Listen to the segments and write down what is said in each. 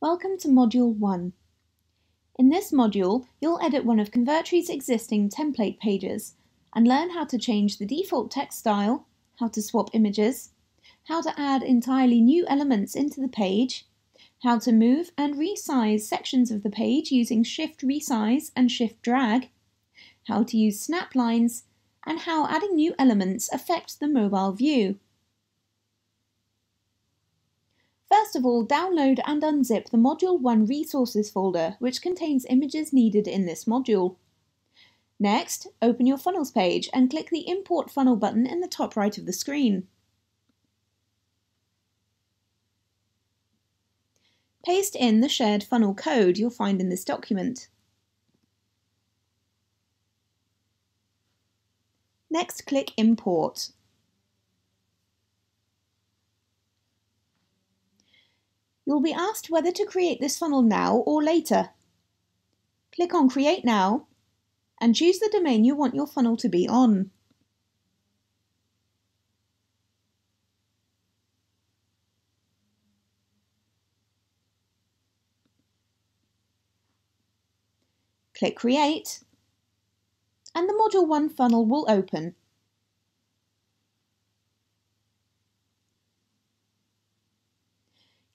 Welcome to Module 1. In this module, you'll edit one of Convertree's existing template pages and learn how to change the default text style, how to swap images, how to add entirely new elements into the page, how to move and resize sections of the page using Shift Resize and Shift Drag, how to use snap lines, and how adding new elements affects the mobile view. First of all, download and unzip the Module 1 Resources folder, which contains images needed in this module. Next, open your Funnels page and click the Import Funnel button in the top right of the screen. Paste in the shared funnel code you'll find in this document. Next, click Import. You'll be asked whether to create this funnel now or later. Click on Create Now and choose the domain you want your funnel to be on. Click Create and the Module 1 funnel will open.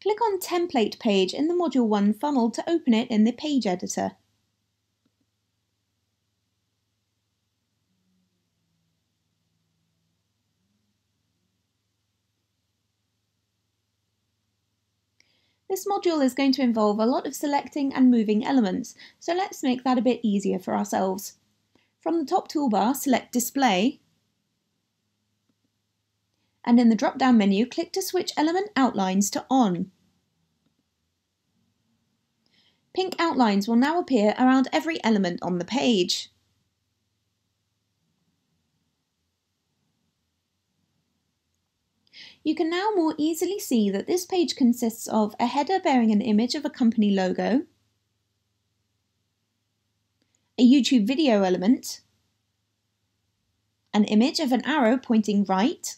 Click on Template Page in the Module 1 funnel to open it in the page editor. This module is going to involve a lot of selecting and moving elements, so let's make that a bit easier for ourselves. From the top toolbar, select Display, and in the drop-down menu, click to switch Element Outlines to On. Pink outlines will now appear around every element on the page. You can now more easily see that this page consists of a header bearing an image of a company logo, a YouTube video element, an image of an arrow pointing right,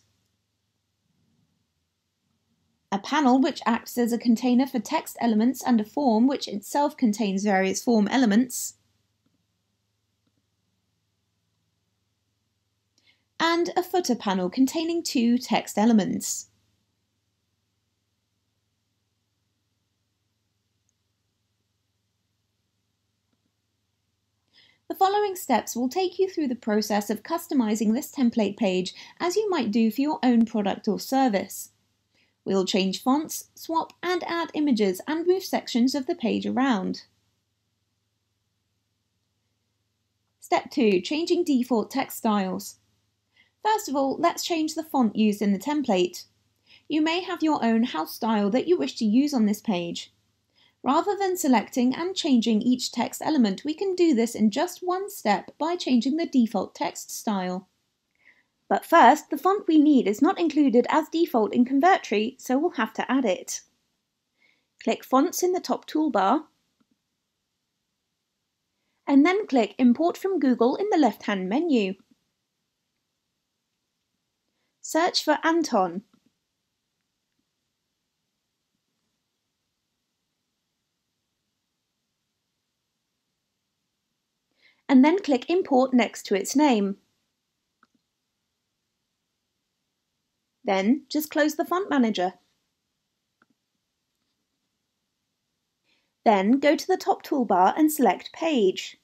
a panel which acts as a container for text elements and a form which itself contains various form elements, and a footer panel containing two text elements. The following steps will take you through the process of customizing this template page as you might do for your own product or service. We'll change fonts, swap and add images and move sections of the page around. Step 2. Changing default text styles. First of all, let's change the font used in the template. You may have your own house style that you wish to use on this page. Rather than selecting and changing each text element, we can do this in just one step by changing the default text style. But first, the font we need is not included as default in Convertree, so we'll have to add it. Click Fonts in the top toolbar, and then click Import from Google in the left-hand menu. Search for Anton. And then click Import next to its name. Then just close the Font Manager. Then go to the top toolbar and select Page.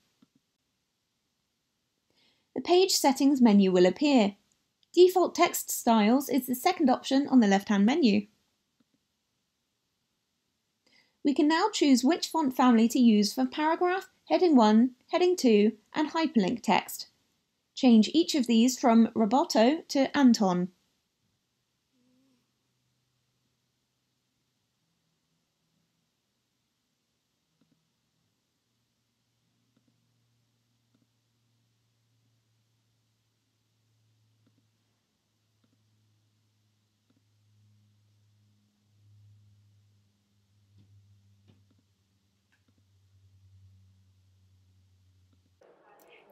The Page Settings menu will appear. Default Text Styles is the second option on the left-hand menu. We can now choose which font family to use for paragraph, heading 1, heading 2, and hyperlink text. Change each of these from Roboto to Anton.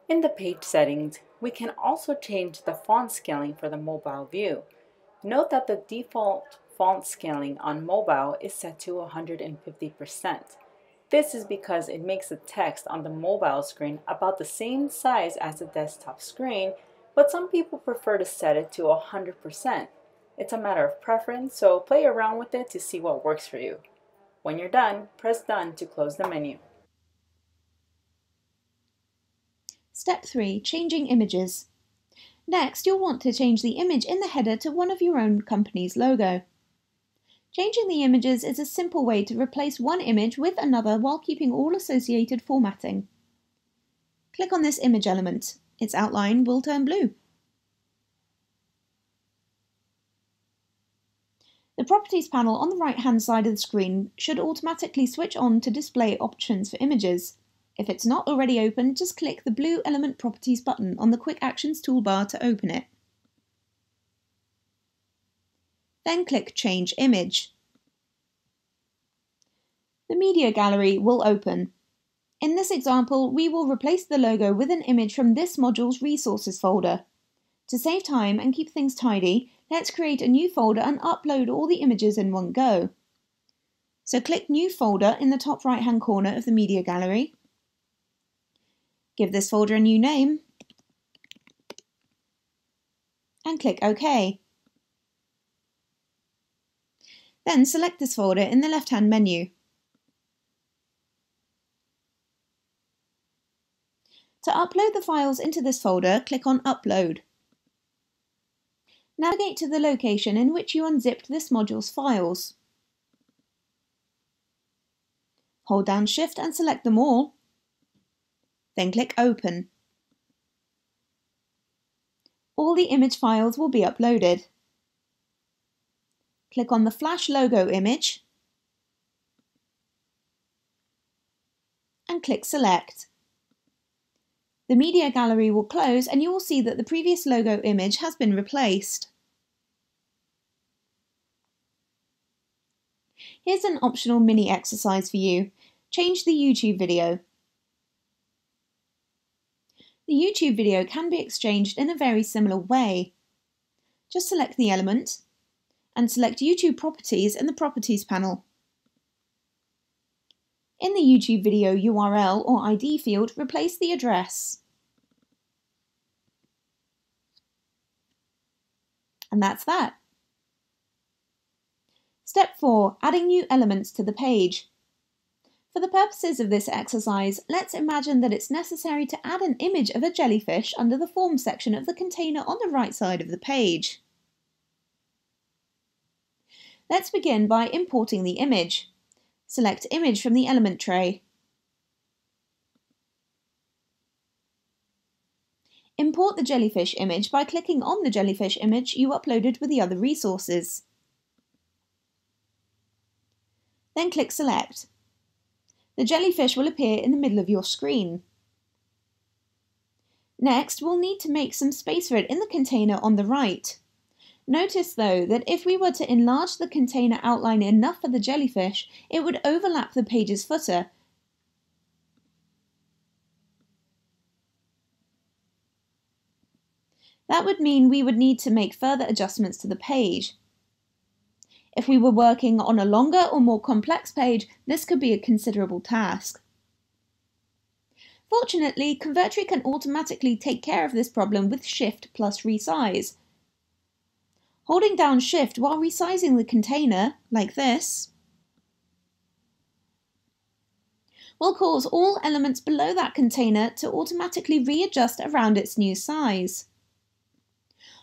In the page settings, we can also change the font scaling for the mobile view. Note that the default font scaling on mobile is set to 150%. This is because it makes the text on the mobile screen about the same size as the desktop screen, but some people prefer to set it to 100%. It's a matter of preference, so play around with it to see what works for you. When you're done, press Done to close the menu. Step 3. Changing images. Next, you'll want to change the image in the header to one of your own company's logo. Changing the images is a simple way to replace one image with another while keeping all associated formatting. Click on this image element. Its outline will turn blue. The Properties panel on the right-hand side of the screen should automatically switch on to display options for images. If it's not already open, just click the blue Element Properties button on the Quick Actions toolbar to open it. Then click Change Image. The Media Gallery will open. In this example, we will replace the logo with an image from this module's Resources folder. To save time and keep things tidy, let's create a new folder and upload all the images in one go. So click New Folder in the top right-hand corner of the Media Gallery. Give this folder a new name and click OK. Then select this folder in the left-hand menu. To upload the files into this folder, click on Upload. Navigate to the location in which you unzipped this module's files. Hold down Shift and select them all. Then click Open. All the image files will be uploaded. Click on the Flash logo image and click Select. The Media Gallery will close and you will see that the previous logo image has been replaced. Here's an optional mini exercise for you. Change the YouTube video. The YouTube video can be exchanged in a very similar way. Just select the element and select YouTube Properties in the Properties panel. In the YouTube video URL or ID field, replace the address. And that's that. Step 4. Adding new elements to the page. For the purposes of this exercise, let's imagine that it's necessary to add an image of a jellyfish under the Forms section of the container on the right side of the page. Let's begin by importing the image. Select Image from the element tray. Import the jellyfish image by clicking on the jellyfish image you uploaded with the other resources. Then click Select. The jellyfish will appear in the middle of your screen. Next, we'll need to make some space for it in the container on the right. Notice though that if we were to enlarge the container outline enough for the jellyfish, it would overlap the page's footer. That would mean we would need to make further adjustments to the page. If we were working on a longer or more complex page, this could be a considerable task. Fortunately, Convertri can automatically take care of this problem with Shift plus Resize. Holding down Shift while resizing the container, like this, will cause all elements below that container to automatically readjust around its new size.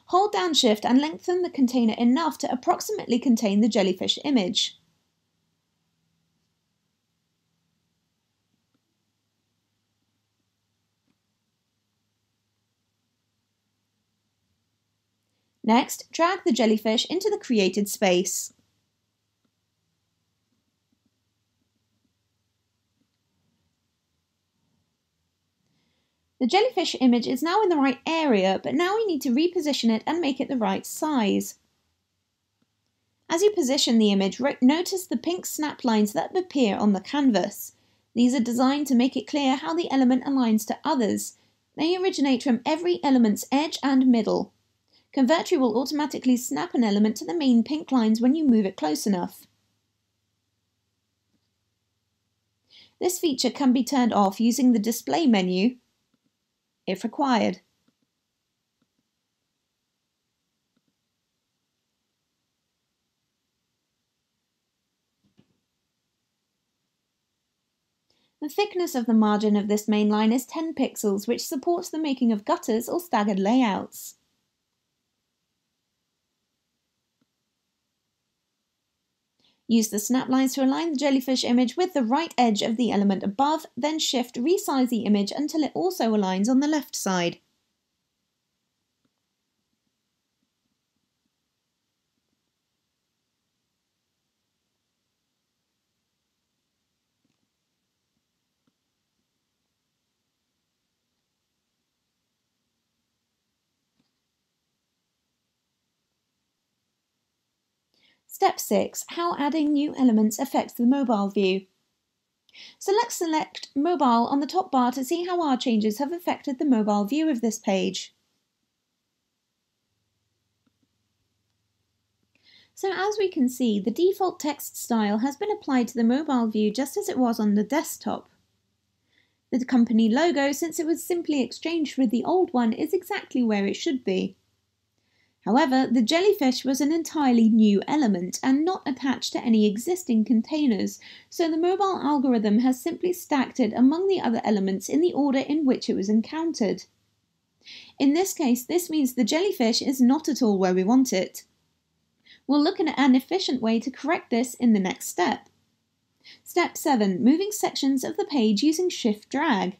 Hold down Shift and lengthen the container enough to approximately contain the jellyfish image. Next, drag the jellyfish into the created space. The jellyfish image is now in the right area, but now we need to reposition it and make it the right size. As you position the image, notice the pink snap lines that appear on the canvas. These are designed to make it clear how the element aligns to others. They originate from every element's edge and middle. Convertri will automatically snap an element to the main pink lines when you move it close enough. This feature can be turned off using the display menu, if required. The thickness of the margin of this main line is 10 pixels, which supports the making of gutters or staggered layouts. Use the snap lines to align the jellyfish image with the right edge of the element above, then Shift resize the image until it also aligns on the left side. Step 6. How adding new elements affects the mobile view. So let's select Mobile on the top bar to see how our changes have affected the mobile view of this page. So as we can see, the default text style has been applied to the mobile view just as it was on the desktop. The company logo, since it was simply exchanged with the old one, is exactly where it should be. However, the jellyfish was an entirely new element and not attached to any existing containers, so the mobile algorithm has simply stacked it among the other elements in the order in which it was encountered. In this case, this means the jellyfish is not at all where we want it. We'll look at an efficient way to correct this in the next step. Step 7. Moving sections of the page using Shift Drag.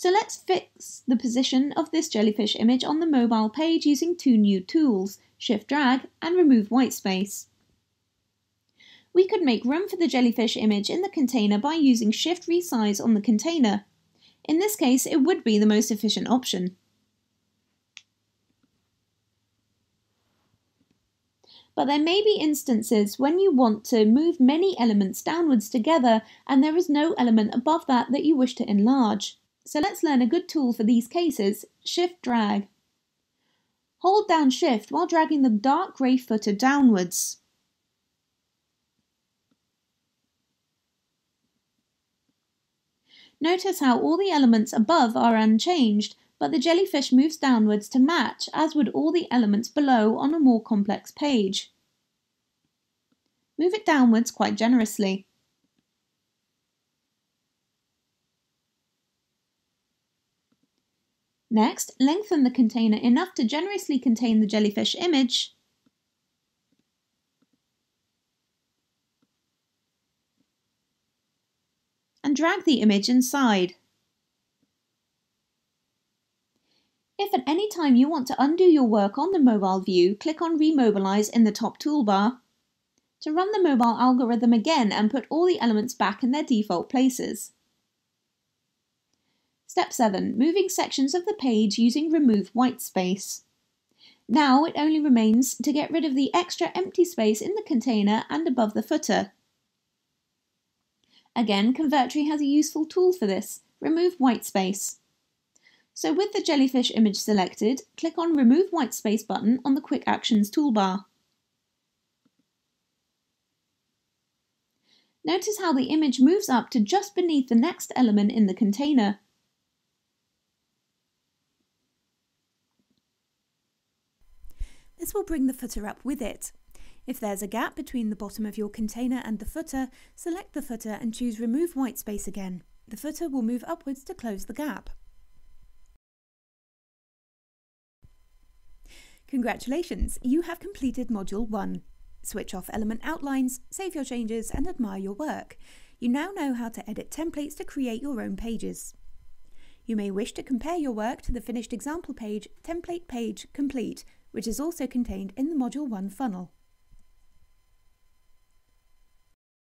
So let's fix the position of this jellyfish image on the mobile page using two new tools, Shift Drag and Remove Whitespace. We could make room for the jellyfish image in the container by using Shift Resize on the container. In this case, it would be the most efficient option. But there may be instances when you want to move many elements downwards together and there is no element above that you wish to enlarge. So let's learn a good tool for these cases, Shift Drag. Hold down Shift while dragging the dark grey footer downwards. Notice how all the elements above are unchanged, but the jellyfish moves downwards to match, as would all the elements below on a more complex page. Move it downwards quite generously. Next, lengthen the container enough to generously contain the jellyfish image. And drag the image inside. If at any time you want to undo your work on the mobile view, click on Remobilize in the top toolbar to run the mobile algorithm again and put all the elements back in their default places. Step 7. Moving sections of the page using Remove Whitespace. Now it only remains to get rid of the extra empty space in the container and above the footer. Again, Convertri has a useful tool for this, Remove Whitespace. So with the jellyfish image selected, click on Remove Whitespace button on the Quick Actions toolbar. Notice how the image moves up to just beneath the next element in the container. This will bring the footer up with it. If there's a gap between the bottom of your container and the footer, select the footer and choose Remove Whitespace again. The footer will move upwards to close the gap. Congratulations, you have completed Module 1. Switch off element outlines, save your changes and admire your work. You now know how to edit templates to create your own pages. You may wish to compare your work to the finished example page, Template Page Complete, which is also contained in the Module 1 funnel.